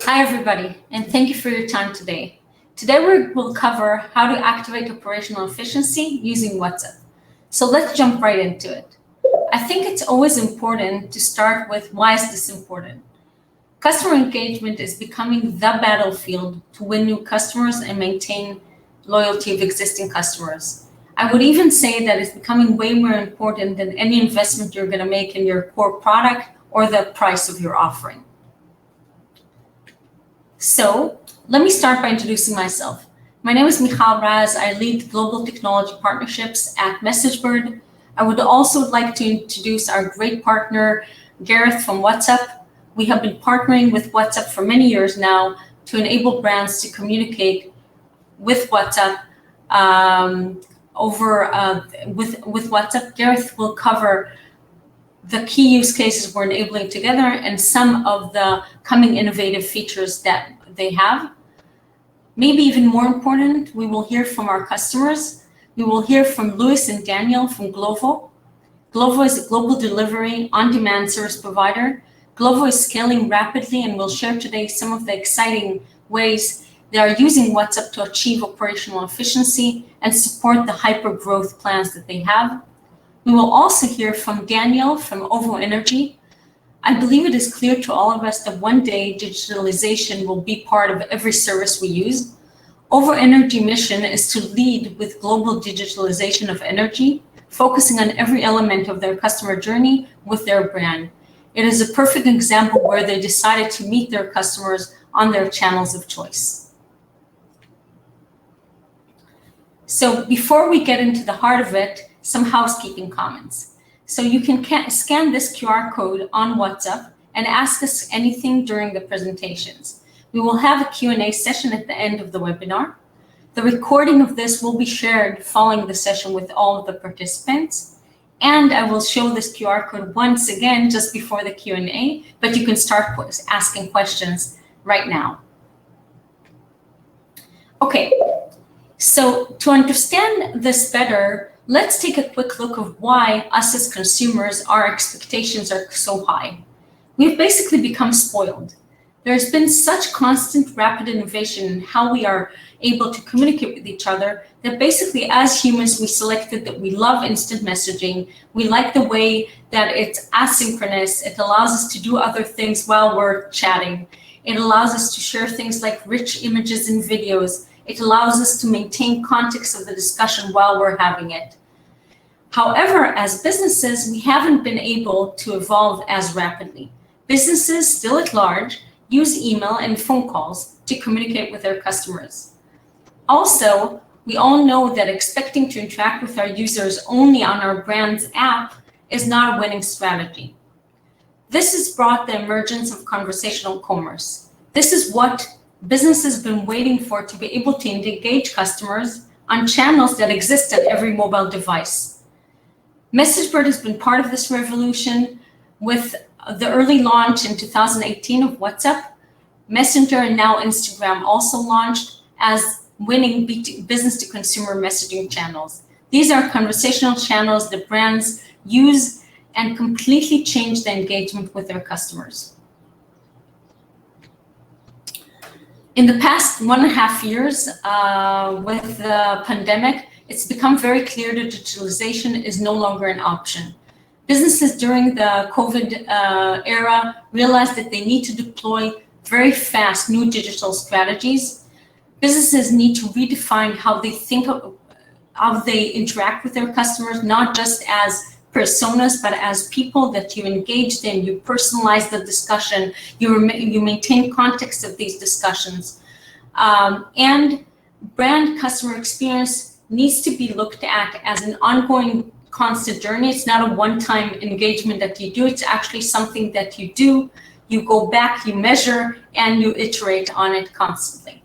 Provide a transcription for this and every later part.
Hi, everybody, and thank you for your time today. Today, we'll cover how to activate operational efficiency using WhatsApp. So let's jump right into it. I think it's always important to start with why is this important? Customer engagement is becoming the battlefield to win new customers and maintain loyalty of existing customers. I would even say that it's becoming way more important than any investment you're going to make in your core product or the price of your offering. So let me start by introducing myself. My name is Michal Raz. I lead global technology partnerships at MessageBird. I would also like to introduce our great partner, Gareth from WhatsApp. We have been partnering with WhatsApp for many years now to enable brands to communicate with WhatsApp. With WhatsApp, Gareth will cover the key use cases we're enabling together and some of the coming innovative features that they have. Maybe even more important, we will hear from our customers. We will hear from Louis and Daniel from Glovo. Glovo is a global delivery on-demand service provider. Glovo is scaling rapidly and will share today some of the exciting ways they are using WhatsApp to achieve operational efficiency and support the hyper-growth plans that they have. We will also hear from Daniel from OVO Energy. I believe it is clear to all of us that one day digitalization will be part of every service we use. OVO Energy mission is to lead with global digitalization of energy, focusing on every element of their customer journey with their brand. It is a perfect example where they decided to meet their customers on their channels of choice. So before we get into the heart of it, some housekeeping comments. So you can scan this QR code on WhatsApp and ask us anything during the presentations. We will have a Q&A session at the end of the webinar. The recording of this will be shared following the session with all of the participants. And I will show this QR code once again just before the Q&A, but you can start asking questions right now. Okay, so to understand this better, let's take a quick look of why us as consumers, our expectations are so high. We've basically become spoiled. There's been such constant rapid innovation in how we are able to communicate with each other that basically as humans, we selected that we love instant messaging. We like the way that it's asynchronous. It allows us to do other things while we're chatting. It allows us to share things like rich images and videos. It allows us to maintain context of the discussion while we're having it. However, as businesses, we haven't been able to evolve as rapidly. Businesses, still at large, use email and phone calls to communicate with their customers. Also, we all know that expecting to interact with our users only on our brand's app is not a winning strategy. This has brought the emergence of conversational commerce. This is what businesses have been waiting for, to be able to engage customers on channels that exist at every mobile device. MessageBird has been part of this revolution with the early launch in 2018 of WhatsApp. Messenger and now Instagram also launched as winning business-to-consumer messaging channels. These are conversational channels that brands use and completely change the engagement with their customers. In the past 1.5 years, with the pandemic, it's become very clear that digitalization is no longer an option. Businesses during the COVID era realized that they need to deploy very fast new digital strategies. Businesses need to redefine how they think of, how they interact with their customers, not just as personas, but as people that you engage in, you personalize the discussion, you maintain context of these discussions. And brand customer experience needs to be looked at as an ongoing, constant journey. It's not a one-time engagement that you do. It's actually something that you do, you go back, you measure, and you iterate on it constantly.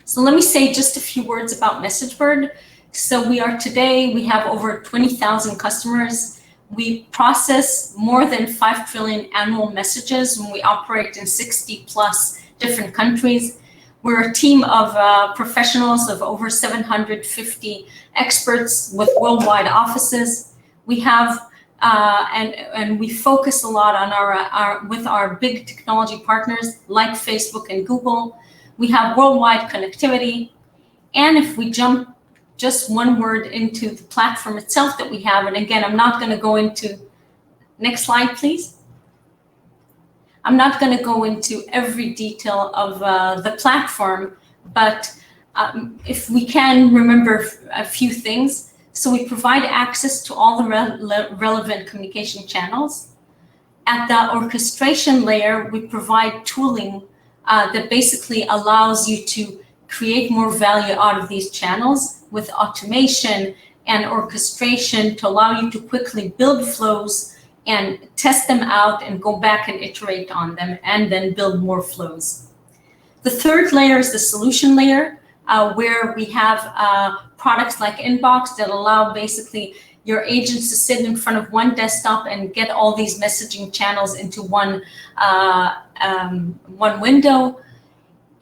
So let me say just a few words about MessageBird. So we have over 20,000 customers. We process more than 5 trillion annual messages when we operate in 60 plus different countries. We're a team of professionals of over 750 experts with worldwide offices. We have and we focus a lot on with our big technology partners like Facebook and Google. We have worldwide connectivity. And if we jump just one word into the platform itself that we have, and again, I'm not going to go into, next slide, please. I'm not going to go into every detail of the platform, but if we can remember a few things. So we provide access to all the relevant communication channels. At the orchestration layer, we provide tooling that basically allows you to create more value out of these channels with automation and orchestration to allow you to quickly build flows and test them out and go back and iterate on them and then build more flows. The third layer is the solution layer, where we have products like Inbox that allow basically your agents to sit in front of one desktop and get all these messaging channels into one window.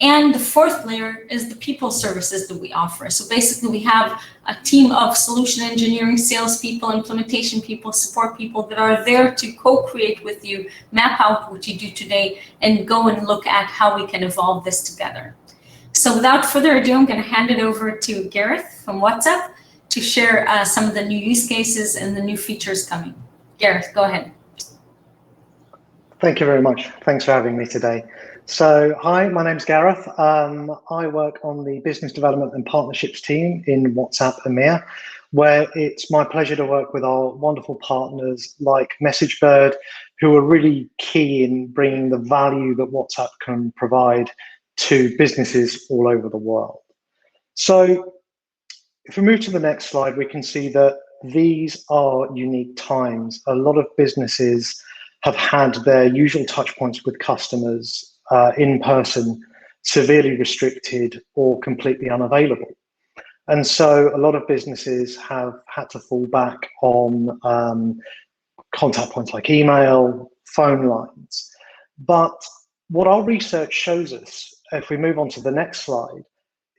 And the fourth layer is the people services that we offer. So basically we have a team of solution engineering, salespeople, implementation people, support people that are there to co-create with you, map out what you do today, and go and look at how we can evolve this together. So without further ado, I'm going to hand it over to Gareth from WhatsApp to share some of the new use cases and the new features coming. Gareth, go ahead. Thank you very much. Thanks for having me today. So, hi, my name's Gareth. I work on the business development and partnerships team in WhatsApp EMEA, where it's my pleasure to work with our wonderful partners like MessageBird, who are really key in bringing the value that WhatsApp can provide to businesses all over the world. So, if we move to the next slide, we can see that these are unique times. A lot of businesses have had their usual touch points with customers in person severely restricted or completely unavailable. And so a lot of businesses have had to fall back on contact points like email, phone lines. But what our research shows us, if we move on to the next slide,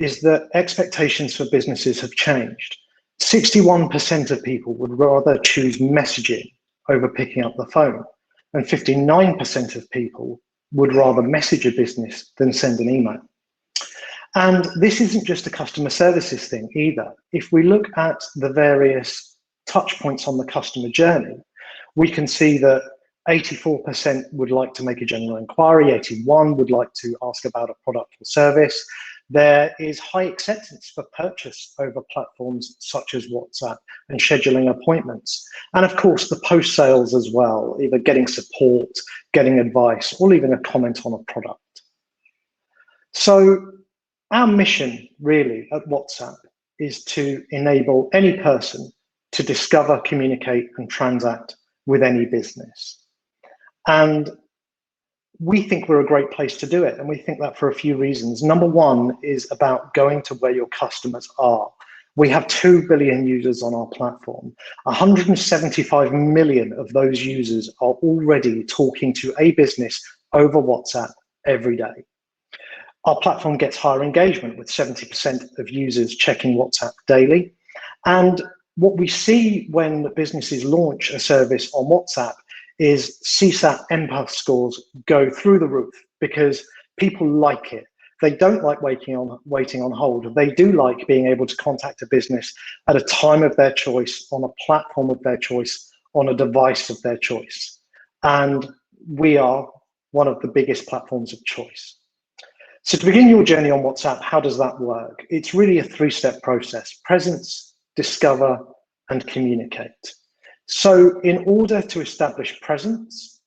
is that expectations for businesses have changed. 61% of people would rather choose messaging over picking up the phone, and 59% of people would rather message a business than send an email. And this isn't just a customer services thing either. If we look at the various touch points on the customer journey, we can see that 84% would like to make a general inquiry, 81% would like to ask about a product or service. There is high acceptance for purchase over platforms such as WhatsApp and scheduling appointments. And of course, the post-sales as well, either getting support, getting advice, or leaving a comment on a product. So our mission really at WhatsApp is to enable any person to discover, communicate, and transact with any business. And we think we're a great place to do it, and we think that for a few reasons. Number one is about going to where your customers are. We have 2 billion users on our platform. 175 million of those users are already talking to a business over WhatsApp every day. Our platform gets higher engagement with 70% of users checking WhatsApp daily. And what we see when businesses launch a service on WhatsApp is CSAT NPS scores go through the roof because people like it. They don't like waiting on hold. They do like being able to contact a business at a time of their choice, on a platform of their choice, on a device of their choice. And we are one of the biggest platforms of choice. So to begin your journey on WhatsApp, how does that work? It's really a 3-step process: presence, discover, and communicate. So in order to establish presence,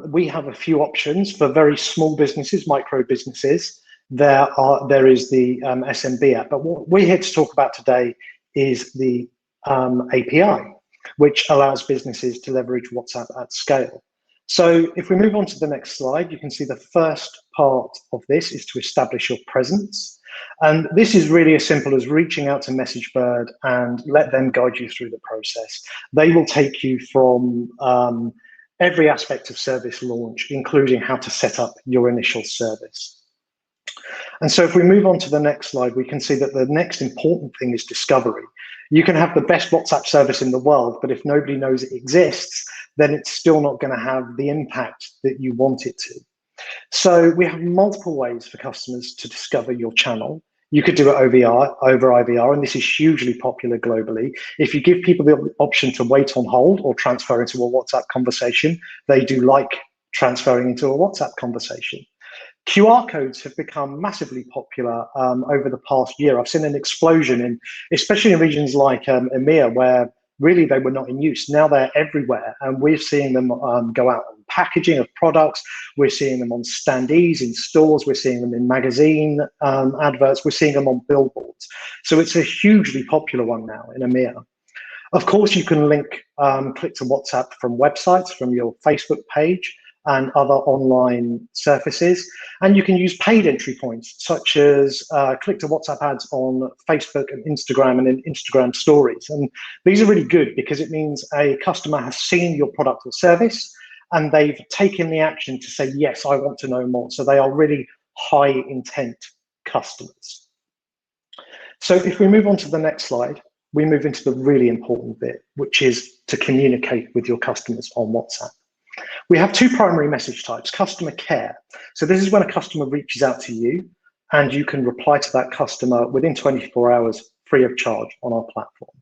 we have a few options for very small businesses, micro businesses. There is the SMB app, but what we're here to talk about today is the API, which allows businesses to leverage WhatsApp at scale. So if we move on to the next slide, you can see the first part of this is to establish your presence. And this is really as simple as reaching out to MessageBird and let them guide you through the process. They will take you from every aspect of service launch, including how to set up your initial service. And so if we move on to the next slide, we can see that the next important thing is discovery. You can have the best WhatsApp service in the world, but if nobody knows it exists, then it's still not going to have the impact that you want it to. So we have multiple ways for customers to discover your channel. You could do it over IVR, and this is hugely popular globally. If you give people the option to wait on hold or transfer into a WhatsApp conversation, they do like transferring into a WhatsApp conversation. QR codes have become massively popular over the past year. I've seen an explosion especially in regions like EMEA, where really they were not in use. Now they're everywhere, and we're seeing them go out on packaging of products. We're seeing them on standees in stores. We're seeing them in magazine adverts. We're seeing them on billboards. So it's a hugely popular one now in EMEA. Of course, you can link click to WhatsApp from websites, from your Facebook page, and other online surfaces. And you can use paid entry points, such as click to WhatsApp ads on Facebook and Instagram and in Instagram stories. And these are really good because it means a customer has seen your product or service and they've taken the action to say, yes, I want to know more. So they are really high intent customers. So if we move on to the next slide, we move into the really important bit, which is to communicate with your customers on WhatsApp. We have two primary message types: customer care. So this is when a customer reaches out to you and you can reply to that customer within 24 hours free of charge on our platform.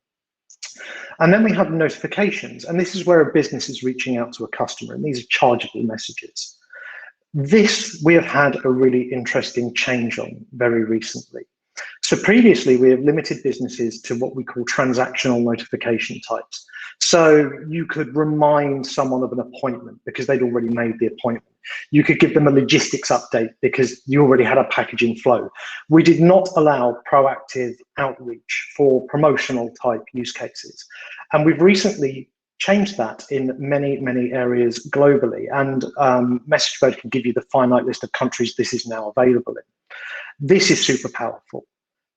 And then we have notifications, and this is where a business is reaching out to a customer, and these are chargeable messages. This we have had a really interesting change on very recently. So previously, we have limited businesses to what we call transactional notification types. So you could remind someone of an appointment because they'd already made the appointment. You could give them a logistics update because you already had a packaging flow. We did not allow proactive outreach for promotional type use cases. And we've recently changed that in many, many areas globally. And MessageBird can give you the finite list of countries this is now available in. This is super powerful.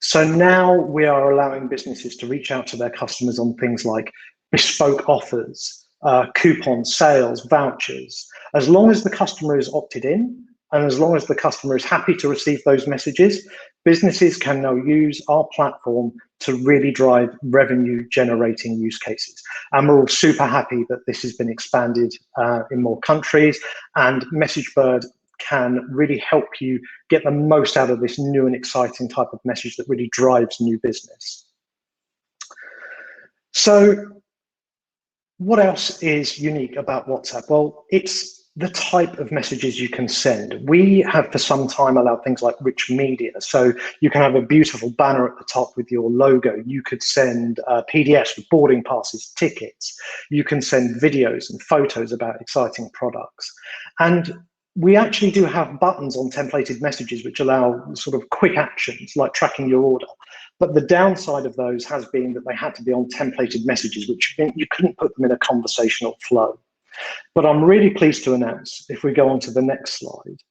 So now we are allowing businesses to reach out to their customers on things like bespoke offers, coupons, sales, vouchers. As long as the customer is opted in, and as long as the customer is happy to receive those messages, businesses can now use our platform to really drive revenue generating use cases. And we're all super happy that this has been expanded in more countries, and MessageBird can really help you get the most out of this new and exciting type of message that really drives new business. So what else is unique about WhatsApp? Well, it's the type of messages you can send. We have for some time allowed things like rich media. So you can have a beautiful banner at the top with your logo. You could send PDFs with boarding passes, tickets. You can send videos and photos about exciting products. And we actually do have buttons on templated messages which allow sort of quick actions like tracking your order. But the downside of those has been that they had to be on templated messages, which meant you couldn't put them in a conversational flow. But I'm really pleased to announce, if we go on to the next slide,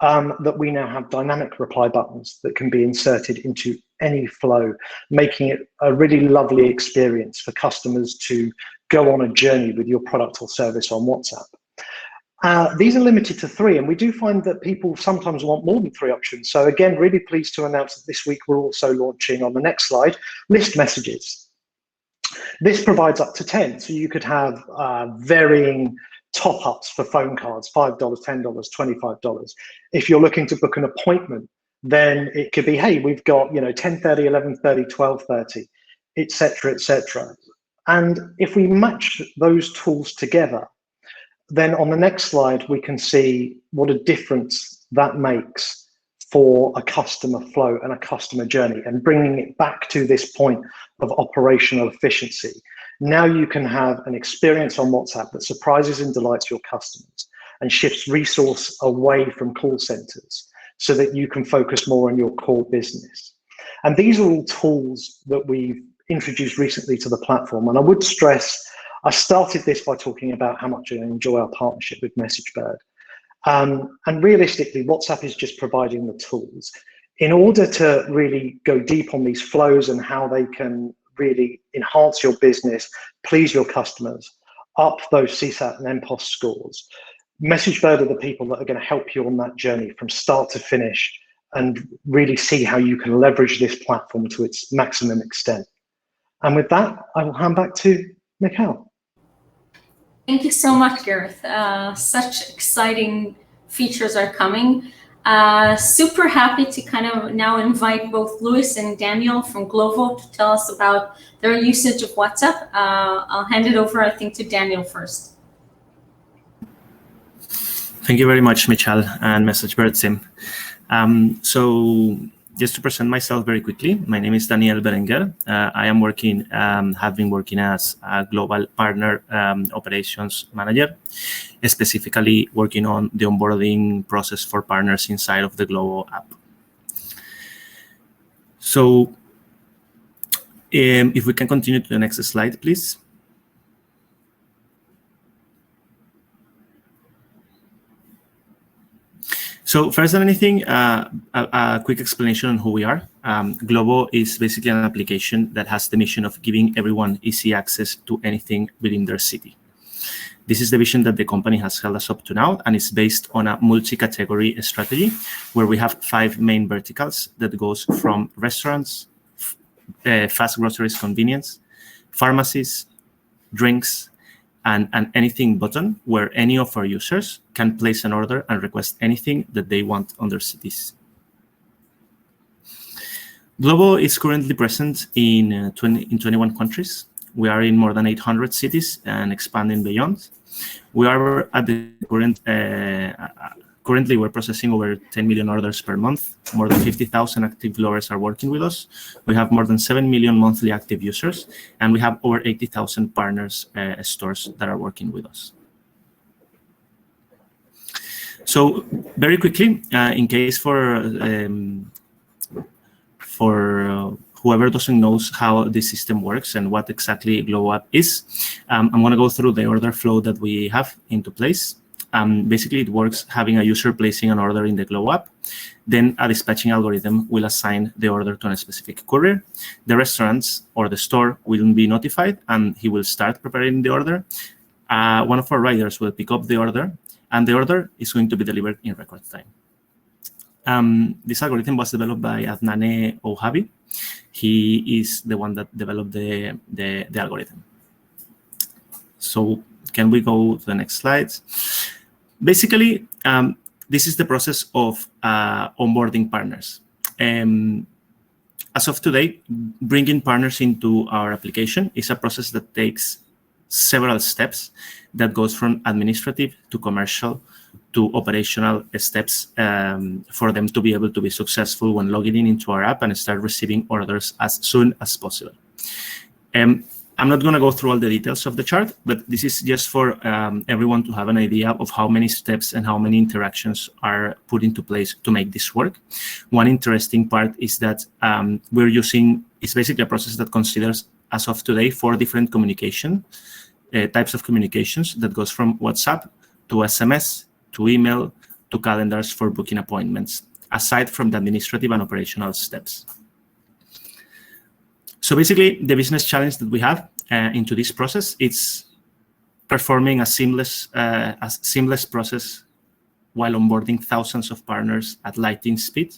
that we now have dynamic reply buttons that can be inserted into any flow, making it a really lovely experience for customers to go on a journey with your product or service on WhatsApp. These are limited to 3, and we do find that people sometimes want more than 3 options. So again, really pleased to announce that this week we're also launching, on the next slide, list messages. This provides up to 10, so you could have varying top-ups for phone cards, $5, $10, $25. If you're looking to book an appointment, then it could be, hey, we've got 10:30, 11:30, 12:30, etc., etc. And if we match those tools together, then on the next slide, we can see what a difference that makes for a customer flow and a customer journey, and bringing it back to this point of operational efficiency. Now you can have an experience on WhatsApp that surprises and delights your customers and shifts resource away from call centers so that you can focus more on your core business. And these are all tools that we've introduced recently to the platform. And I would stress, I started this by talking about how much I enjoy our partnership with MessageBird. And realistically, WhatsApp is just providing the tools. In order to really go deep on these flows and how they can really enhance your business, please your customers, up those CSAT and NPOS scores, MessageBird are the people that are going to help you on that journey from start to finish and really see how you can leverage this platform to its maximum extent. And with that, I will hand back to Mikhail. Thank you so much, Gareth. Such exciting features are coming. Super happy to kind of now invite both Luis and Daniel from Glovo to tell us about their usage of WhatsApp. I'll hand it over, I think, to Daniel first. Thank you very much, Michal and MessageBird team. So just to present myself very quickly, my name is Daniel Berenguer. I am working, have been working as a global partner operations manager, specifically working on the onboarding process for partners inside of the Glovo app. So if we can continue to the next slide, please. So first than anything, a quick explanation on who we are. Glovo is basically an application that has the mission of giving everyone easy access to anything within their city. This is the vision that the company has held us up to now, and it's based on a multi-category strategy where we have 5 main verticals that goes from restaurants, fast groceries, convenience, pharmacies, drinks, and anything button where any of our users can place an order and request anything that they want on their cities. Glovo is currently present in 21 countries. We are in more than 800 cities and expanding beyond. We are at the currently we're processing over 10 million orders per month. More than 50,000 active Glovers are working with us. We have more than 7 million monthly active users, and we have over 80,000 partners stores that are working with us. So very quickly, in case for whoever doesn't know how this system works and what exactly Glovo app is, I'm going to go through the order flow that we have into place. Basically, it works having a user placing an order in the Glovo app. Then a dispatching algorithm will assign the order to a specific courier. The restaurants or the store will be notified, and he will start preparing the order. One of our riders will pick up the order, and the order is going to be delivered in record time. This algorithm was developed by Adnan Ouhabi. He is the one that developed the algorithm. So can we go to the next slides? Basically, this is the process of onboarding partners. As of today, bringing partners into our application is a process that takes several steps that goes from administrative to commercial to operational steps for them to be able to be successful when logging into our app and start receiving orders as soon as possible. I'm not going to go through all the details of the chart, but this is just for everyone to have an idea of how many steps and how many interactions are put into place to make this work. One interesting part is that we're using, it's basically a process that considers, as of today, 4 different communication types of communications that goes from WhatsApp to SMS to email to calendars for booking appointments, aside from the administrative and operational steps. So basically, the business challenge that we have into this process, it's performing a seamless process while onboarding thousands of partners at lightning speed.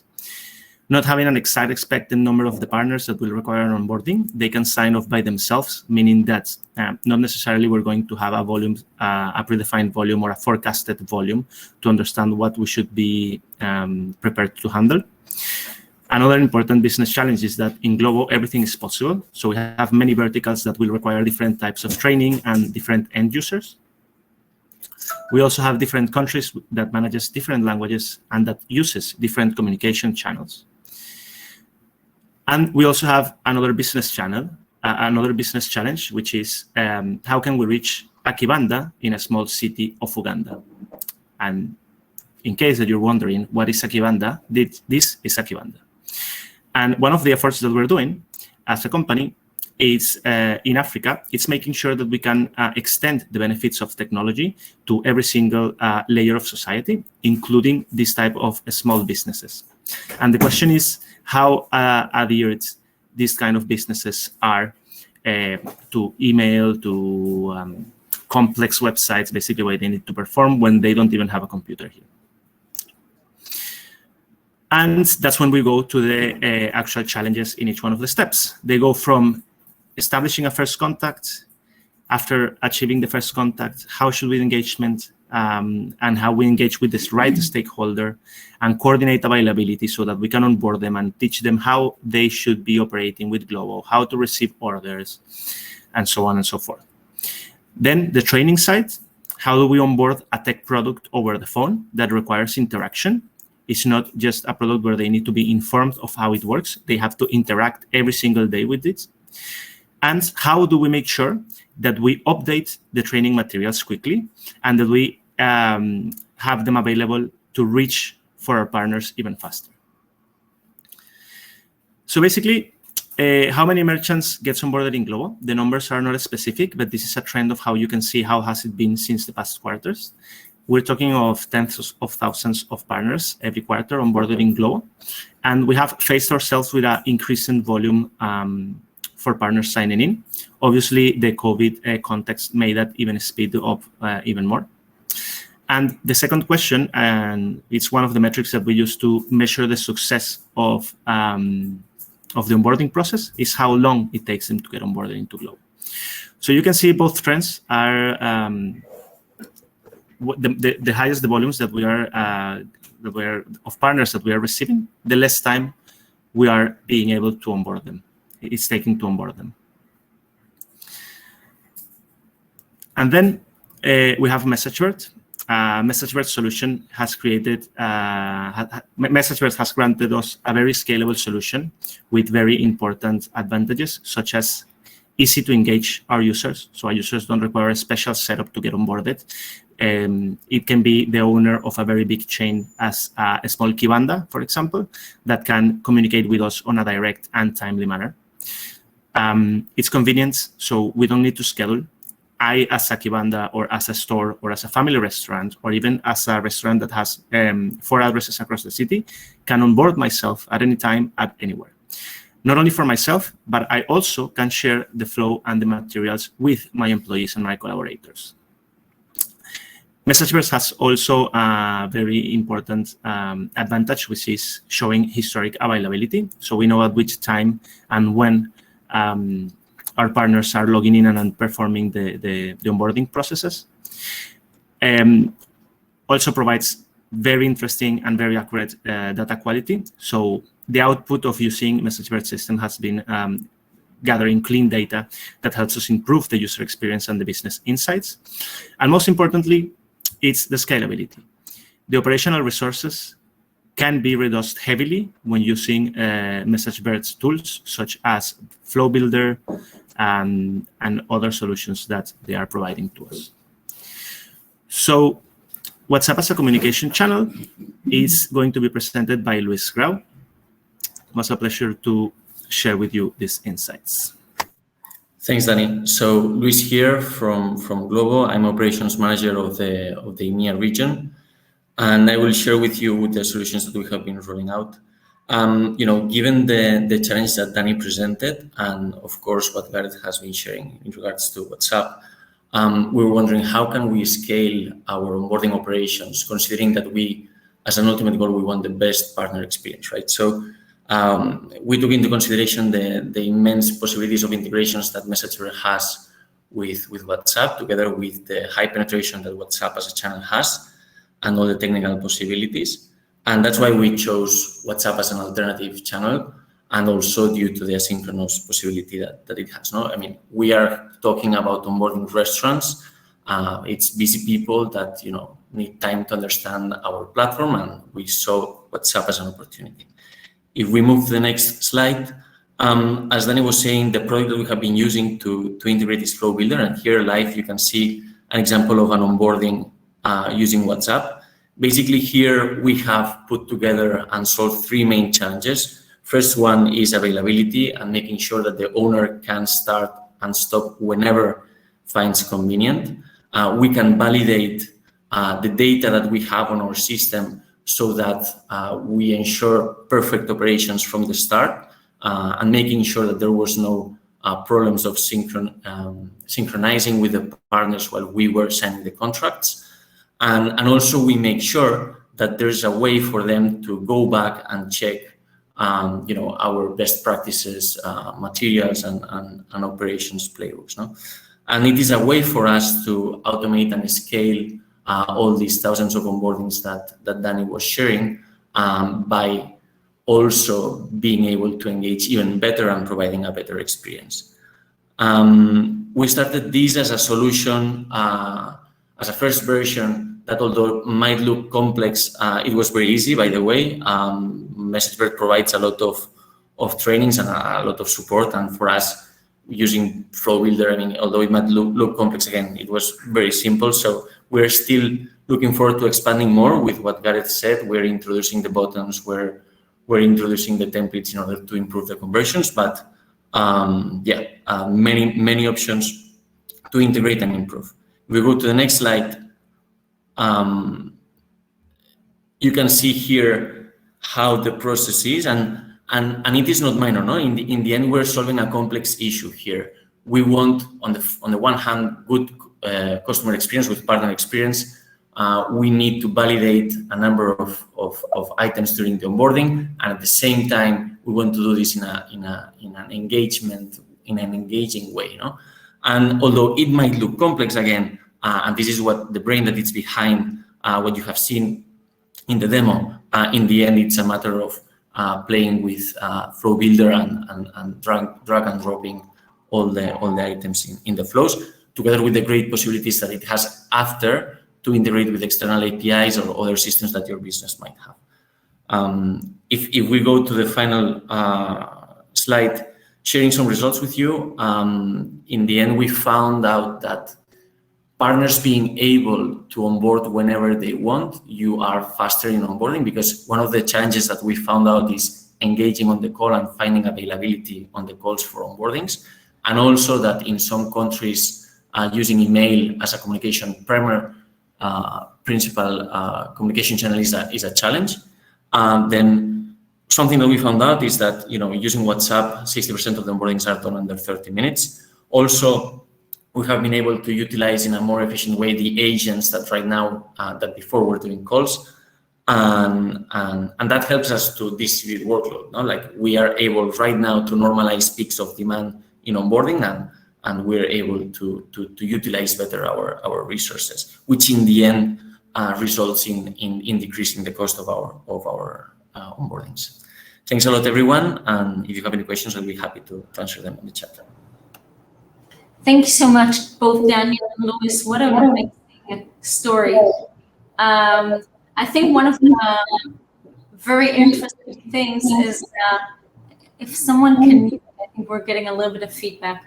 Not having an exact expected number of the partners that will require an onboarding, they can sign off by themselves, meaning that not necessarily we're going to have a volume, a predefined volume or a forecasted volume to understand what we should be prepared to handle. Another important business challenge is that in Glovo, everything is possible. So we have many verticals that will require different types of training and different end users. We also have different countries that manages different languages and that uses different communication channels. And we also have another business challenge, which is how can we reach a kibanda in a small city of Uganda? And in case that you're wondering what is a kibanda, this is a kibanda. And one of the efforts that we're doing as a company is in Africa, it's making sure that we can extend the benefits of technology to every single layer of society, including this type of small businesses. And the question is how adhered these kind of businesses are to email, to complex websites, basically where they need to perform when they don't even have a computer here. And that's when we go to the actual challenges in each one of the steps. They go from establishing a first contact. After achieving the first contact, how should we engagement and how we engage with this right stakeholder and coordinate availability so that we can onboard them and teach them how they should be operating with Glovo, how to receive orders, and so on and so forth. Then the training side, how do we onboard a tech product over the phone that requires interaction? It's not just a product where they need to be informed of how it works. They have to interact every single day with it. And how do we make sure that we update the training materials quickly and that we have them available to reach for our partners even faster? So basically, how many merchants gets onboarded in Glovo? The numbers are not specific, but this is a trend of how you can see how has it been since the past quarters. We're talking of tens of thousands of partners every quarter onboarded in Glovo. And we have faced ourselves with an increasing volume for partners signing in. Obviously, the COVID context made that even speed up even more. And the second question, and it's one of the metrics that we use to measure the success of the onboarding process, is how long it takes them to get onboarded into Glovo. So you can see both trends are the highest the volumes that we are of partners that we are receiving, the less time we are being able to onboard them. It's taking to onboard them. And then we have MessageBird. MessageBird solution has created, MessageBird has granted us a very scalable solution with very important advantages, such as easy to engage our users. So our users don't require a special setup to get onboarded. It can be the owner of a very big chain as a small kibanda, for example, that can communicate with us on a direct and timely manner. It's convenient, so we don't need to schedule. I, as a kibanda or as a store or as a family restaurant or even as a restaurant that has 4 addresses across the city, can onboard myself at any time, at anywhere. Not only for myself, but I also can share the flow and the materials with my employees and my collaborators. MessageBird has also a very important advantage, which is showing historic availability. So we know at which time and when our partners are logging in and performing the onboarding processes. Also provides very interesting and very accurate data quality. So the output of using MessageBird system has been gathering clean data that helps us improve the user experience and the business insights. And most importantly, it's the scalability. The operational resources can be reduced heavily when using MessageBird's tools, such as Flow Builder and other solutions that they are providing to us. So WhatsApp as a communication channel is going to be presented by Luis Grau. It was a pleasure to share with you these insights. Thanks, Danny. So Luis here from Glogo. I'm operations manager of the EMEA region, and I will share with you the solutions that we have been rolling out. Given the challenge that Danny presented, and of course what Gareth has been sharing in regards to WhatsApp, we're wondering how can we scale our onboarding operations, considering that we, as an ultimate goal, we want the best partner experience, right? So we took into consideration the immense possibilities of integrations that MessageBird has with WhatsApp, together with the high penetration that WhatsApp as a channel has, and all the technical possibilities. And that's why we chose WhatsApp as an alternative channel, and also due to the asynchronous possibility that it has. No, I mean, we are talking about onboarding restaurants. It's busy people that need time to understand our platform, and we saw WhatsApp as an opportunity. If we move to the next slide, as Danny was saying, the product that we have been using to integrate is Flow Builder, and here live you can see an example of an onboarding using WhatsApp. Basically, here we have put together and solved 3 main challenges. First one is availability and making sure that the owner can start and stop whenever finds convenient. We can validate the data that we have on our system so that we ensure perfect operations from the start, and making sure that there was no problems of synchronizing with the partners while we were signing the contracts. And also we make sure that there's a way for them to go back and check, our best practices, materials, and operations playbooks. No? And it is a way for us to automate and scale all these thousands of onboardings that Danny was sharing by also being able to engage even better and providing a better experience. We started this as a solution, as a first version that, although might look complex, it was very easy, by the way. MessageBird provides a lot of trainings and a lot of support, and for us, using Flow Builder, I mean, although it might look complex, again, it was very simple. So we're still looking forward to expanding more with what Gareth said. We're introducing the buttons, we're introducing the templates in order to improve the conversions, but many options to integrate and improve. If we go to the next slide, you can see here how the process is, and it is not minor. No, in the end, we're solving a complex issue here. We want, on the one hand, good customer experience with partner experience. We need to validate a number of items during the onboarding, and at the same time, we want to do this in an engaging way. And although it might look complex, again, and this is what the brain that is behind what you have seen in the demo. In the end, it's a matter of playing with Flow Builder and drag and dropping all the items in the flows, together with the great possibilities that it has after to integrate with external APIs or other systems that your business might have. If we go to the final slide, sharing some results with you, in the end, we found out that partners being able to onboard whenever they want, you are faster in onboarding, because one of the challenges that we found out is engaging on the call and finding availability on the calls for onboardings. And also that in some countries, using email as a communication principal communication channel is a challenge. Then something that we found out is that, using WhatsApp, 60% of the onboardings are done under 30 minutes. Also, we have been able to utilize in a more efficient way the agents that right now, that before were doing calls. And that helps us to distribute workload. No? Like, we are able right now to normalize peaks of demand in onboarding, and we're able to utilize better our resources, which in the end results in decreasing the cost of our onboardings. Thanks a lot, everyone. And if you have any questions, I'll be happy to answer them in the chat. Thank you so much, both Daniel and Luis. What a amazing story. I think one of the very interesting things is if someone can, I think we're getting a little bit of feedback.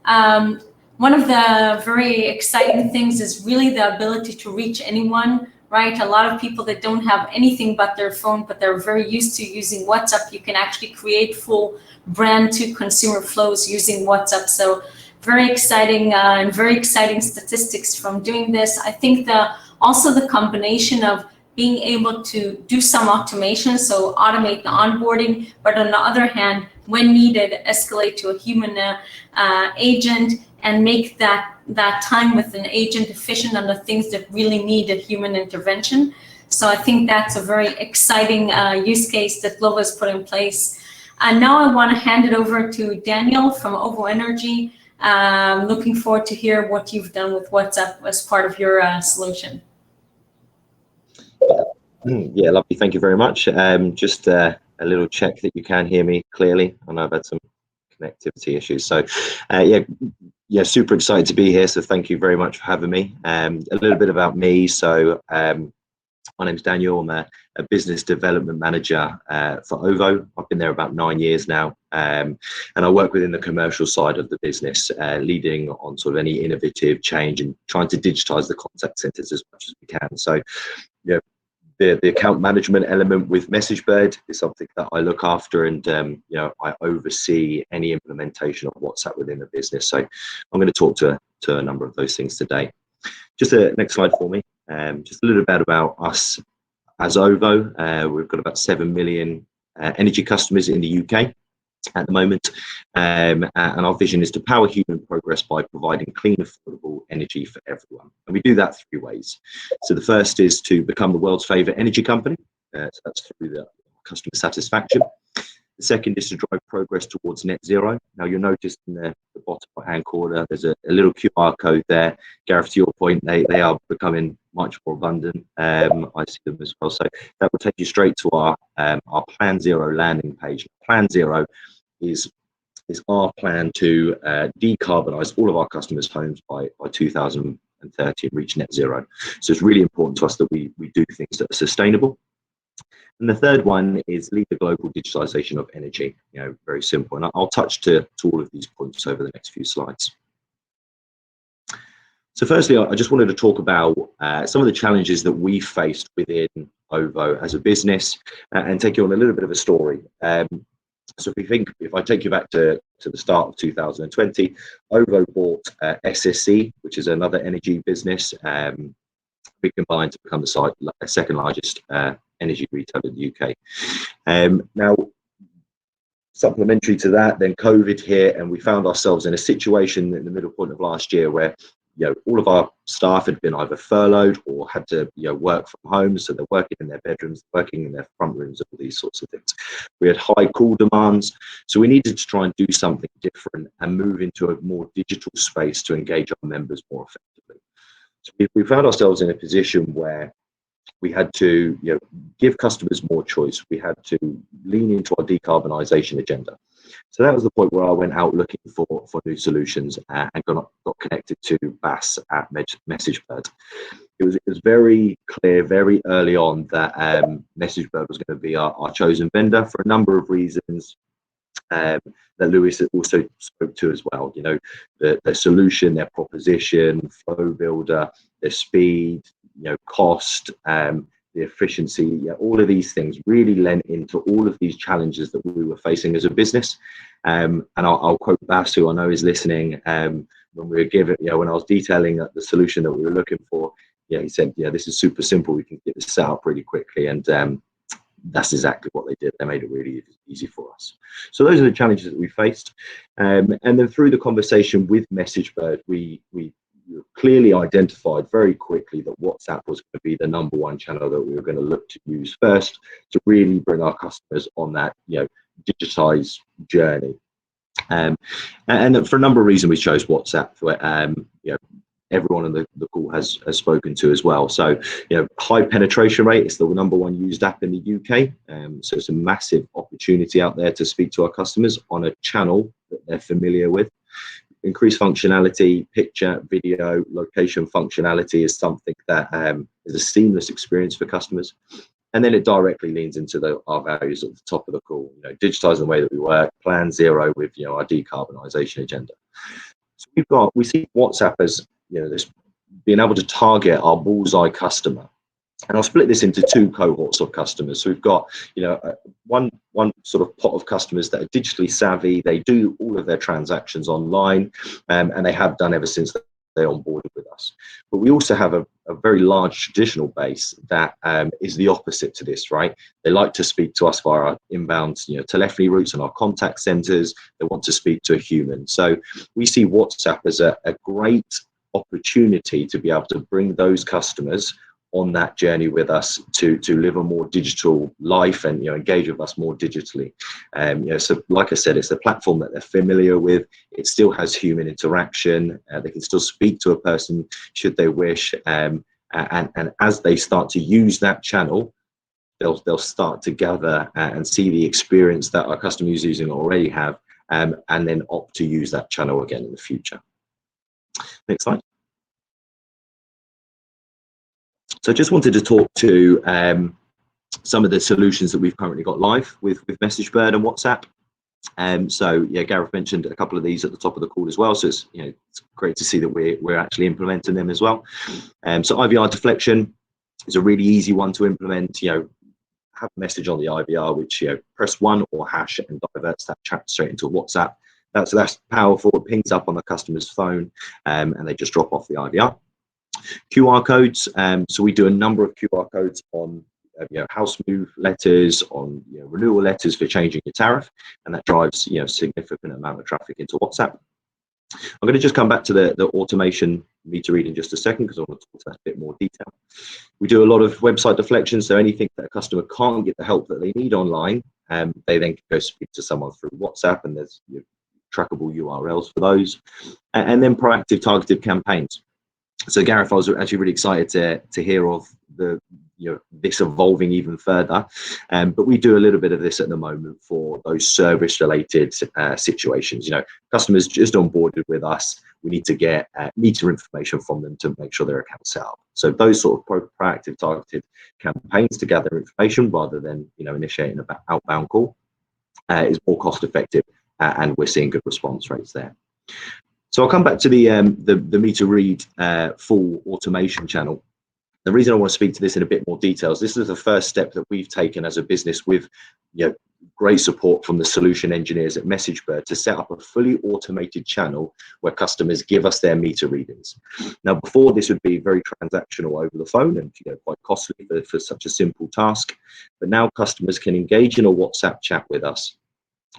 One of the very exciting things is really the ability to reach anyone, right? A lot of people that don't have anything but their phone, but they're very used to using WhatsApp, you can actually create full brand to consumer flows using WhatsApp. So very exciting and very exciting statistics from doing this. I think also the combination of being able to do some automation, so automate the onboarding, but on the other hand, when needed, escalate to a human agent and make that time with an agent efficient on the things that really need a human intervention. So I think that's a very exciting use case that Glovo has put in place. And now I want to hand it over to Daniel from OVO Energy. Looking forward to hear what you've done with WhatsApp as part of your solution. Yeah, lovely. Thank you very much. Just a little check that you can hear me clearly. I know I've had some connectivity issues. So yeah, super excited to be here. So thank you very much for having me. A little bit about me. So my name's Daniel. I'm a business development manager for OVO. I've been there about 9 years now. And I work within the commercial side of the business, leading on sort of any innovative change and trying to digitize the contact centers as much as we can. So yeah, the account management element with MessageBird is something that I look after, and I oversee any implementation of WhatsApp within the business. So I'm going to talk to a number of those things today. Just a next slide for me. Just a little bit about us as OVO. We've got about 7 million energy customers in the UK. at the moment, and our vision is to power human progress by providing clean, affordable energy for everyone. And we do that 3 ways. So the first is to become the world's favorite energy company. So that's through the customer satisfaction. The second is to drive progress towards net zero. Now you'll notice in the bottom right-hand corner, there's a little QR code there. Gareth, to your point, they are becoming much more abundant. I see them as well. So that will take you straight to our Plan Zero landing page. Plan Zero is our plan to decarbonize all of our customers' homes by 2030 and reach net zero. So it's really important to us that we do things that are sustainable. And the third one is lead the global digitalization of energy. Very simple. And I'll touch to all of these points over the next few slides. So firstly, I just wanted to talk about some of the challenges that we faced within OVO as a business and take you on a little bit of a story. So if I take you back to the start of 2020, OVO bought SSE, which is another energy business. We combined to become the second largest energy retailer in the UK. Now, supplementary to that, then COVID hit, and we found ourselves in a situation in the middle point of last year where all of our staff had been either furloughed or had to work from home, so they're working in their bedrooms, working in their front rooms, all these sorts of things. We had high call demands, so we needed to try and do something different and move into a more digital space to engage our members more effectively. So we found ourselves in a position where we had to give customers more choice. We had to lean into our decarbonisation agenda. So that was the point where I went out looking for new solutions and got connected to Bas at MessageBird. It was very clear very early on that MessageBird was going to be our chosen vendor for a number of reasons that Lewis also spoke to as well. The solution, their proposition, flow builder, their speed, cost, the efficiency, all of these things really lent into all of these challenges that we were facing as a business. And I'll quote Bas, who I know is listening, when we were given, when I was detailing the solution that we were looking for, he said, this is super simple. We can get this set up really quickly. And that's exactly what they did. They made it really easy for us. So those are the challenges that we faced. And then through the conversation with MessageBird, we clearly identified very quickly that WhatsApp was going to be the #1 channel that we were going to look to use first to really bring our customers on that digitized journey. And for a number of reasons we chose WhatsApp. Everyone on the call has spoken to as well. So high penetration rate. It's the #1 used app in the UK. So it's a massive opportunity out there to speak to our customers on a channel that they're familiar with. Increased functionality, picture, video, location functionality is something that is a seamless experience for customers. And then it directly leans into our values at the top of the call, digitizing the way that we work, Plan Zero with our decarbonisation agenda. So we see WhatsApp as this being able to target our bullseye customer. And I'll split this into 2 cohorts of customers. So we've got, one sort of pot of customers that are digitally savvy. They do all of their transactions online, and they have done ever since they onboarded with us. But we also have a very large traditional base that is the opposite to this, right? They like to speak to us via our inbound, telephony routes and our contact centers. They want to speak to a human. So we see WhatsApp as a great opportunity to be able to bring those customers on that journey with us to live a more digital life and engage with us more digitally. So like I said, it's a platform that they're familiar with. It still has human interaction. They can still speak to a person should they wish. And as they start to use that channel, they'll start to gather and see the experience that our customer using already have, and then opt to use that channel again in the future. Next slide. So I just wanted to talk to some of the solutions that we've currently got live with MessageBird and WhatsApp. So Gareth mentioned a couple of these at the top of the call as well. So it's it's great to see that we're actually implementing them as well. So IVR deflection is a really easy one to implement. Have a message on the IVR, which press 1 or hash and diverts that chat straight into WhatsApp. That's powerful. It pings up on the customer's phone, and they just drop off the IVR. QR codes. So we do a number of QR codes on house move letters, on renewal letters for changing your tariff, and that drives significant amount of traffic into WhatsApp. I'm going to just come back to the automation meter read in just a second, because I want to talk to that in a bit more detail. We do a lot of website deflection, so anything that a customer can't get the help that they need online, they then go speak to someone through WhatsApp, and there's trackable URLs for those, and then proactive targeted campaigns. So Gareth, I was actually really excited to hear of this evolving even further, but we do a little bit of this at the moment for those service related situations. Customers just onboarded with us, we need to get meter information from them to make sure their account's set up. So those sort of proactive targeted campaigns to gather information rather than initiating an outbound call is more cost effective, and we're seeing good response rates there. So I'll come back to the meter read full automation channel. The reason I want to speak to this in a bit more detail is this is the first step that we've taken as a business with great support from the solution engineers at MessageBird to set up a fully automated channel where customers give us their meter readings. Now, before, this would be very transactional over the phone and quite costly for such a simple task. But now customers can engage in a WhatsApp chat with us.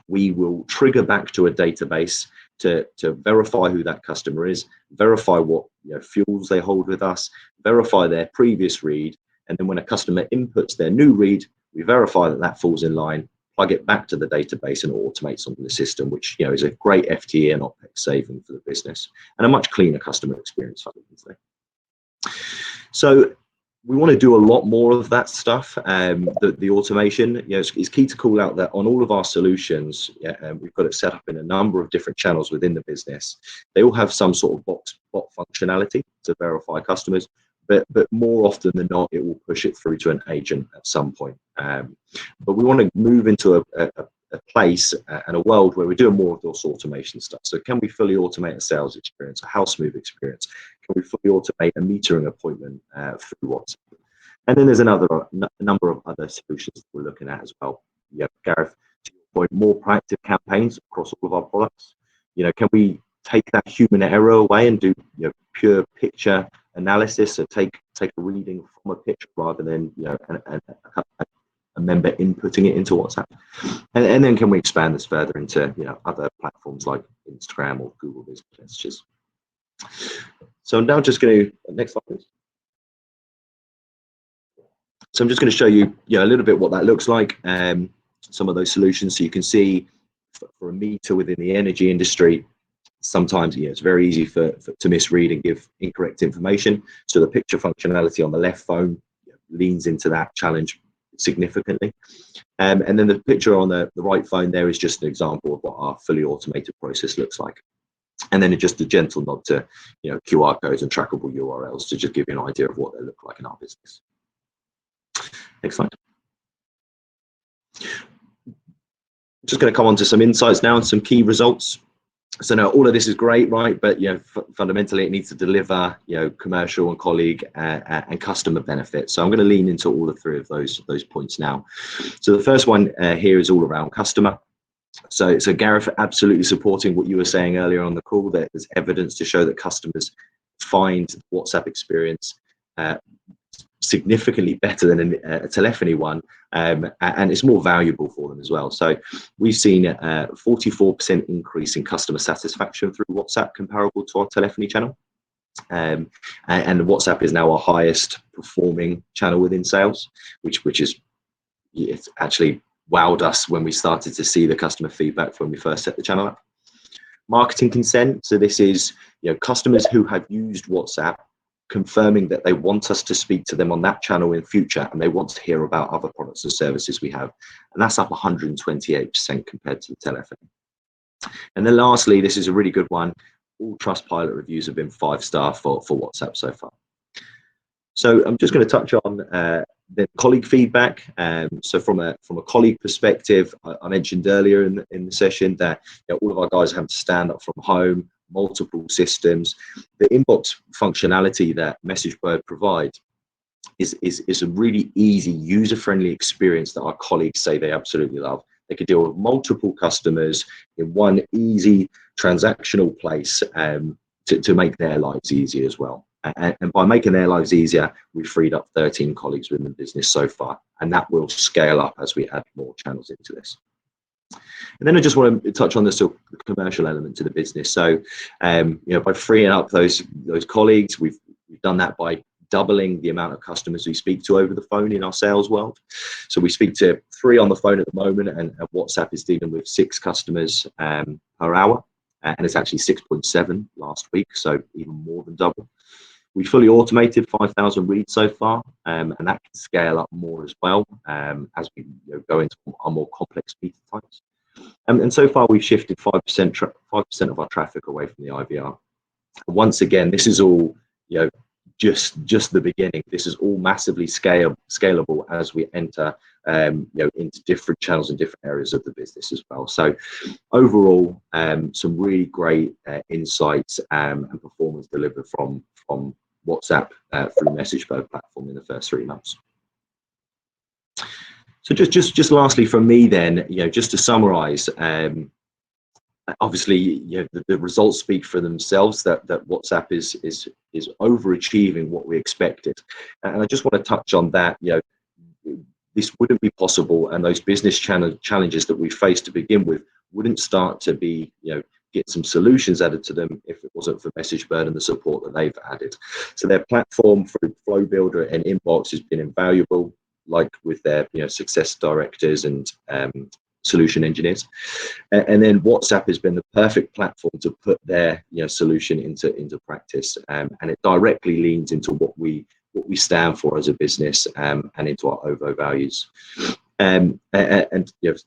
We will trigger back to a database to verify who that customer is, verify what fuels they hold with us, verify their previous read, and then when a customer inputs their new read, we verify that that falls in line, plug it back to the database, and it automates onto the system, which is a great FTE and OPEX saving for the business, and a much cleaner customer experience, obviously. So we want to do a lot more of that stuff. The automation, it's key to call out that on all of our solutions, we've got it set up in a number of different channels within the business. They all have some sort of bot functionality to verify customers, but more often than not, it will push it through to an agent at some point. But we want to move into a place and a world where we're doing more of this automation stuff. So can we fully automate a sales experience, a house move experience? Can we fully automate a metering appointment through WhatsApp? And then there's a number of other solutions that we're looking at as well. Gareth, to your point, more proactive campaigns across all of our products. Can we take that human error away and do pure picture analysis, so take a reading from a picture rather than a member inputting it into WhatsApp, and then can we expand this further into other platforms like Instagram or Google Business Messages? So I'm now just going to next slide, please. So I'm just going to show you a little bit what that looks like, some of those solutions, so you can see for a meter within the energy industry, sometimes it's very easy to misread and give incorrect information. So the picture functionality on the left phone leans into that challenge significantly, and then the picture on the right phone there is just an example of what our fully automated process looks like, and then just a gentle nod to QR codes and trackable URLs to just give you an idea of what they look like in our business. Next slide. Just going to come on to some insights now and some key results. So now all of this is great, right? But fundamentally, it needs to deliver commercial and colleague and customer benefits. So I'm going to lean into all three of those points now. So the first one here is all around customer. So Gareth, absolutely supporting what you were saying earlier on the call, that there's evidence to show that customers find the WhatsApp experience significantly better than a telephony one, and it's more valuable for them as well. So we've seen a 44% increase in customer satisfaction through WhatsApp comparable to our telephony channel, and WhatsApp is now our highest performing channel within sales, which is, it's actually wowed us when we started to see the customer feedback when we first set the channel up. Marketing consent, so this is customers who have used WhatsApp confirming that they want us to speak to them on that channel in future, and they want to hear about other products and services we have, and that's up 128% compared to the telephony. And then lastly, this is a really good one, all Trustpilot reviews have been 5-star for WhatsApp so far. So I'm just going to touch on the colleague feedback. So from a colleague perspective, I mentioned earlier in the session that all of our guys have to stand up from home, multiple systems. The inbox functionality that MessageBird provides is a really easy, user-friendly experience that our colleagues say they absolutely love. They could deal with multiple customers in one easy transactional place to make their lives easy as well. And by making their lives easier, we've freed up 13 colleagues within the business so far, and that will scale up as we add more channels into this. And then I just want to touch on the sort of commercial element to the business. So, by freeing up those colleagues, we've done that by doubling the amount of customers we speak to over the phone in our sales world. So we speak to 3 on the phone at the moment, and WhatsApp is dealing with 6 customers per hour, and it's actually 6.7 last week, so even more than double. We fully automated 5,000 reads so far, and that can scale up more as well as we go into our more complex beta types. And so far, we've shifted 5% of our traffic away from the IVR. Once again, this is all just the beginning. This is all massively scalable as we enter into different channels and different areas of the business as well. So overall, some really great insights and performance delivered from WhatsApp through MessageBird platform in the first 3 months. So just lastly from me then, just to summarize, obviously, the results speak for themselves, that WhatsApp is overachieving what we expected. And I just want to touch on that. This wouldn't be possible, and those business challenges that we faced to begin with wouldn't start to be, get some solutions added to them if it wasn't for MessageBird and the support that they've added. So their platform through Flow Builder and Inbox has been invaluable, like with their success directors and solution engineers. And then WhatsApp has been the perfect platform to put their solution into practice, and it directly leans into what we stand for as a business, and into our OVO values. And to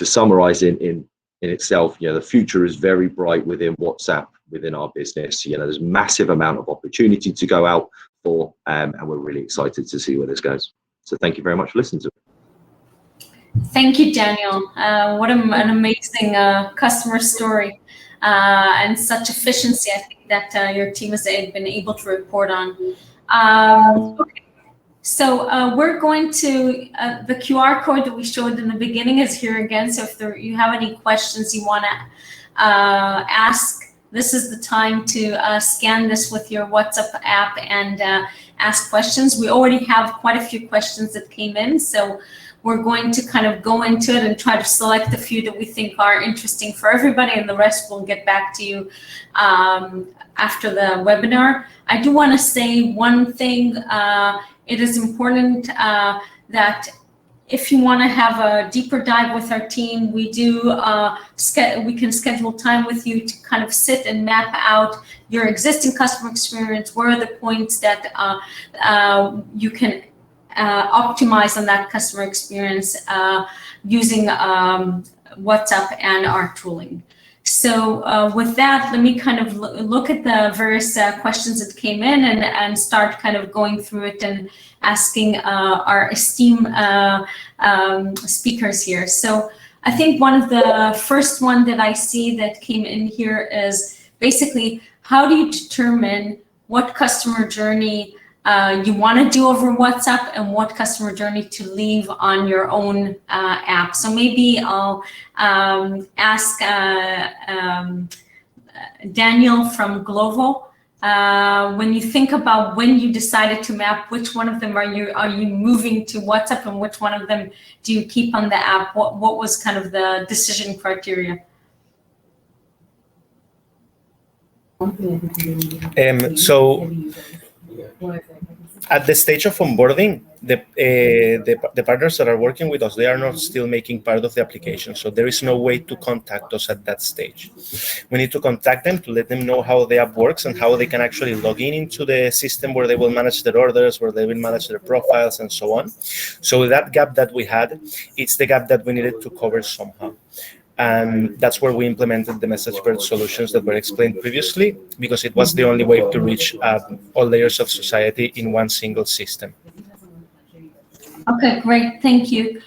summarize in itself, the future is very bright within WhatsApp, within our business. There's a massive amount of opportunity to go out for, and we're really excited to see where this goes. So thank you very much for listening to me. Thank you, Daniel. What an amazing customer story, and such efficiency, I think, that your team has been able to report on. Okay. So we're going to, the QR code that we showed in the beginning is here again. So if you have any questions you want to ask, this is the time to scan this with your WhatsApp app and ask questions. We already have quite a few questions that came in, so we're going to kind of go into it and try to select a few that we think are interesting for everybody, and the rest we'll get back to you after the webinar. I do want to say one thing. It is important that if you want to have a deeper dive with our team, we can schedule time with you to kind of sit and map out your existing customer experience. Where are the points that you can optimize on that customer experience using WhatsApp and our tooling. So with that, let me kind of look at the various questions that came in and start kind of going through it and asking our esteemed speakers here. So I think one of the first one that I see that came in here is basically, how do you determine what customer journey you want to do over WhatsApp and what customer journey to leave on your own app? So maybe I'll ask Daniel from Glovo. When you think about when you decided to map, which one of them are you moving to WhatsApp, and which one of them do you keep on the app? What was kind of the decision criteria? So at the stage of onboarding, the partners that are working with us, they are not still making part of the application. So there is no way to contact us at that stage. We need to contact them to let them know how the app works and how they can actually log into the system where they will manage their orders, where they will manage their profiles, and so on. So that gap that we had, it's the gap that we needed to cover somehow. And that's where we implemented the MessageBird solutions that were explained previously, because it was the only way to reach all layers of society in one single system. Okay, great, thank you.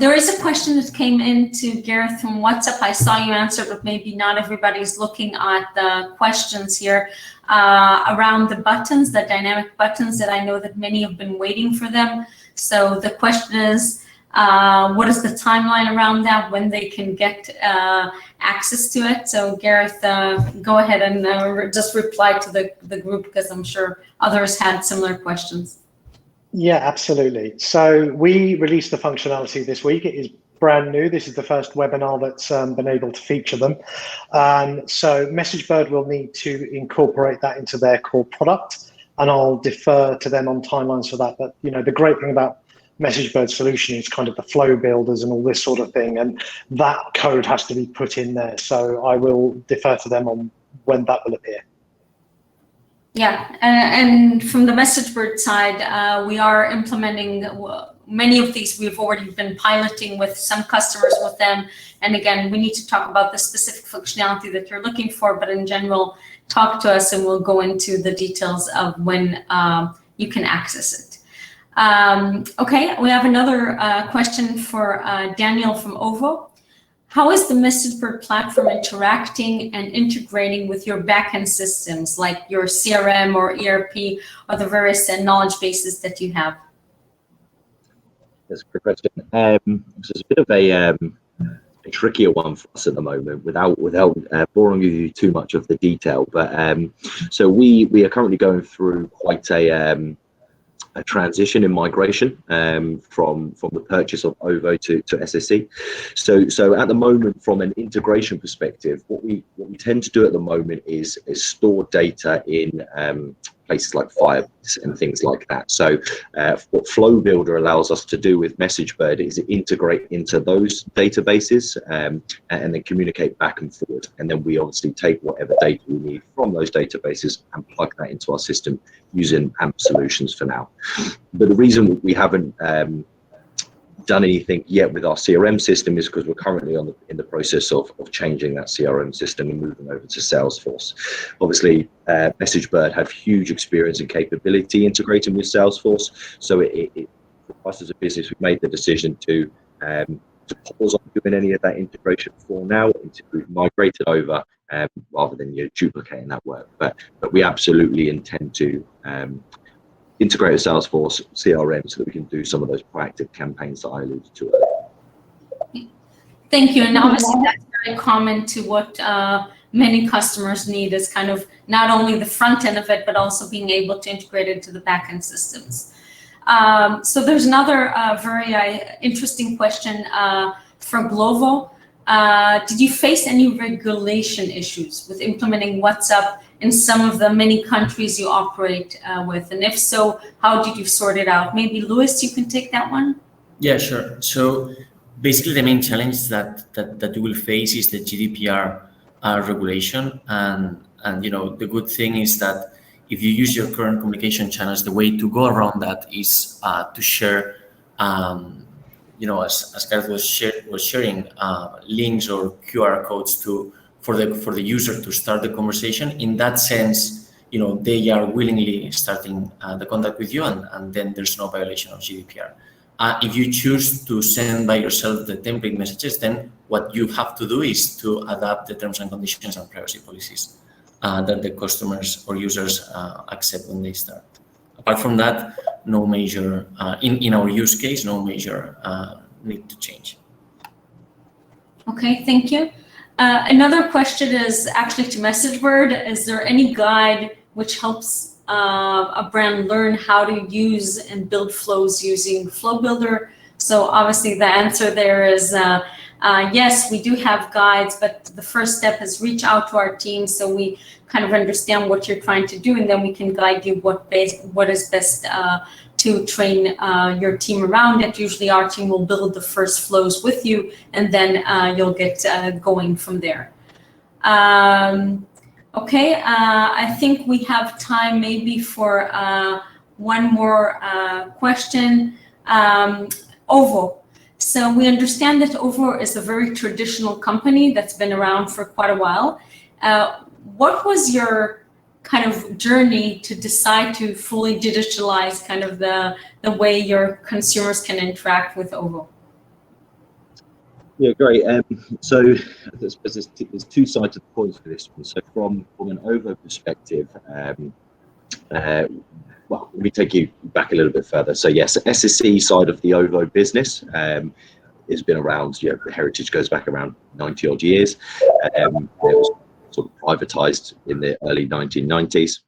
There is a question that came in to Gareth from WhatsApp. I saw you answer, but maybe not everybody's looking at the questions here around the buttons, the dynamic buttons that I know that many have been waiting for them. So the question is, What is the timeline around that, when they can get access to it? So Gareth, go ahead and just reply to the group, because I'm sure others had similar questions. Yeah, absolutely. So we released the functionality this week. It is brand new. This is the first webinar that's been able to feature them. So MessageBird will need to incorporate that into their core product, and I'll defer to them on timelines for that. But the great thing about MessageBird solution is kind of the flow builders and all this sort of thing, and that code has to be put in there. So I will defer to them on when that will appear. Yeah, and from the MessageBird side, we are implementing many of these. We've already been piloting with some customers with them. And again, we need to talk about the specific functionality that you're looking for, but in general, talk to us and we'll go into the details of when you can access it. Okay, we have another question for Daniel from OVO. How is the MessageBird platform interacting and integrating with your backend systems, like your CRM or ERP, or the various knowledge bases that you have? That's a good question. This is a bit of a trickier one for us at the moment, without boring you too much of the detail. But so we are currently going through quite a transition in migration from the purchase of OVO to SSE. So at the moment, from an integration perspective, what we tend to do at the moment is store data in places like Firebase and things like that. So what Flow Builder allows us to do with MessageBird is integrate into those databases and then communicate back and forward. And then we obviously take whatever data we need from those databases and plug that into our system using AMP solutions for now. But the reason we haven't done anything yet with our CRM system is because we're currently in the process of changing that CRM system and moving over to Salesforce. Obviously, MessageBird have huge experience and capability integrating with Salesforce. So for us as a business, we've made the decision to pause on doing any of that integration for now until we've migrated over, rather than duplicating that work. But we absolutely intend to integrate with Salesforce CRM so that we can do some of those proactive campaigns that I alluded to earlier. Thank you. And obviously that's very common to what many customers need, is kind of not only the front end of it, but also being able to integrate it to the back end systems. So there's another very interesting question from Glovo. Did you face any regulation issues with implementing WhatsApp in some of the many countries you operate with? And if so, how did you sort it out? Maybe Luis, you can take that one. Yeah, sure. So basically the main challenge that you will face is the GDPR regulation. And the good thing is that if you use your current communication channels, the way to go around that is to share as Gareth was sharing, links or QR codes for the user to start the conversation. In that sense, they are willingly starting the contact with you, and then there's no violation of GDPR. If you choose to send by yourself the template messages, then what you have to do is to adapt the terms and conditions and privacy policies that the customers or users accept when they start. Apart from that, no major, in our use case, no major need to change. Okay, thank you. Another question is actually to MessageBird. Is there any guide which helps a brand learn how to use and build flows using Flow Builder? So obviously the answer there is yes, we do have guides, but the first step is reach out to our team so we kind of understand what you're trying to do, and then we can guide you what is best to train your team around it. Usually our team will build the first flows with you, and then you'll get going from there. Okay, I think we have time maybe for one more question. OVO. So we understand that OVO is a very traditional company that's been around for quite a while. What was your kind of journey to decide to fully digitalize kind of the way your consumers can interact with OVO? Yeah, great. So there's two sides of the coin for this one. So from an OVO perspective, well, let me take you back a little bit further. So yes, the SSE side of the OVO business has been around, the heritage goes back around 90 odd years. It was sort of privatized in the early 1990s.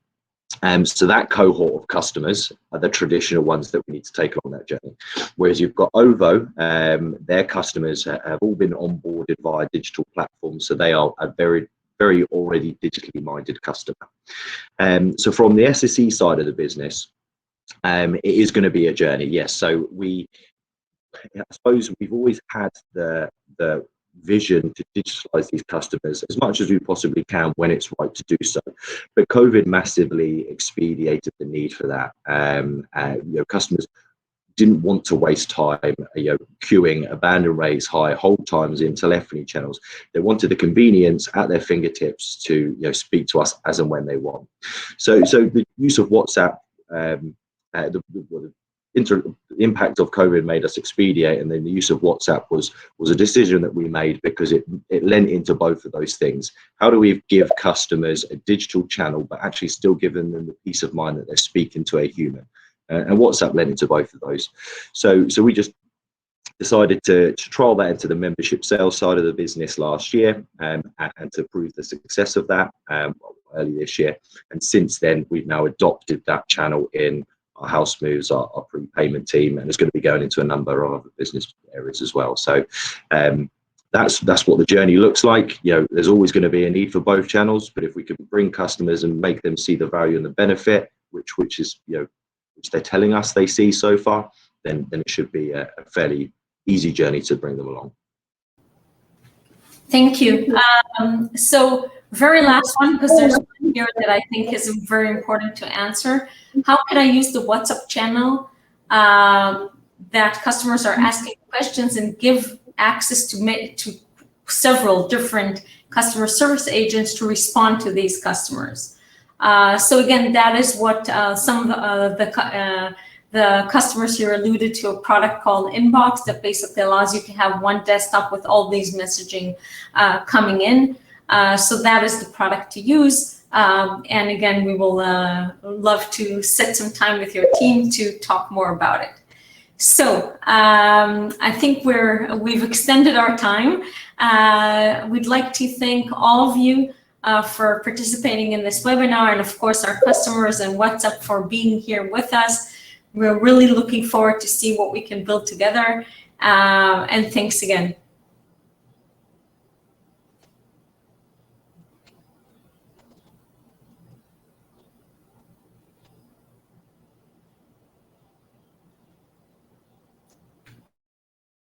So that cohort of customers are the traditional ones that we need to take on that journey. Whereas you've got OVO, their customers have all been onboarded via digital platforms. So they are a very, very already digitally minded customer. So from the SSE side of the business, it is going to be a journey. Yes. So I suppose we've always had the vision to digitalize these customers as much as we possibly can when it's right to do so, but COVID massively expedited the need for that. Customers didn't want to waste time queuing, abandon rates, high hold times in telephony channels. They wanted the convenience at their fingertips to speak to us as and when they want. So the use of WhatsApp, the impact of COVID made us expedite, and then the use of WhatsApp was a decision that we made because it lent into both of those things. How do we give customers a digital channel but actually still giving them the peace of mind that they're speaking to a human? And WhatsApp lent into both of those. So we just decided to trial that into the membership sales side of the business last year, and to prove the success of that early this year. And since then, we've now adopted that channel in our house moves, our prepayment team, and it's going to be going into a number of other business areas as well. So that's what the journey looks like. There's always going to be a need for both channels, but if we can bring customers and make them see the value and the benefit, which is which they're telling us they see so far, then it should be a fairly easy journey to bring them along. Thank you. So very last one, because there's one here that I think is very important to answer. How can I use the WhatsApp channel that customers are asking questions and give access to several different customer service agents to respond to these customers? So again, that is what some of the customers here alluded to, a product called Inbox that basically allows you to have one desktop with all these messaging coming in. So that is the product to use. And again, we will love to set some time with your team to talk more about it. So I think we've extended our time. We'd like to thank all of you for participating in this webinar, and of course our customers and WhatsApp for being here with us. We're really looking forward to see what we can build together. And thanks again.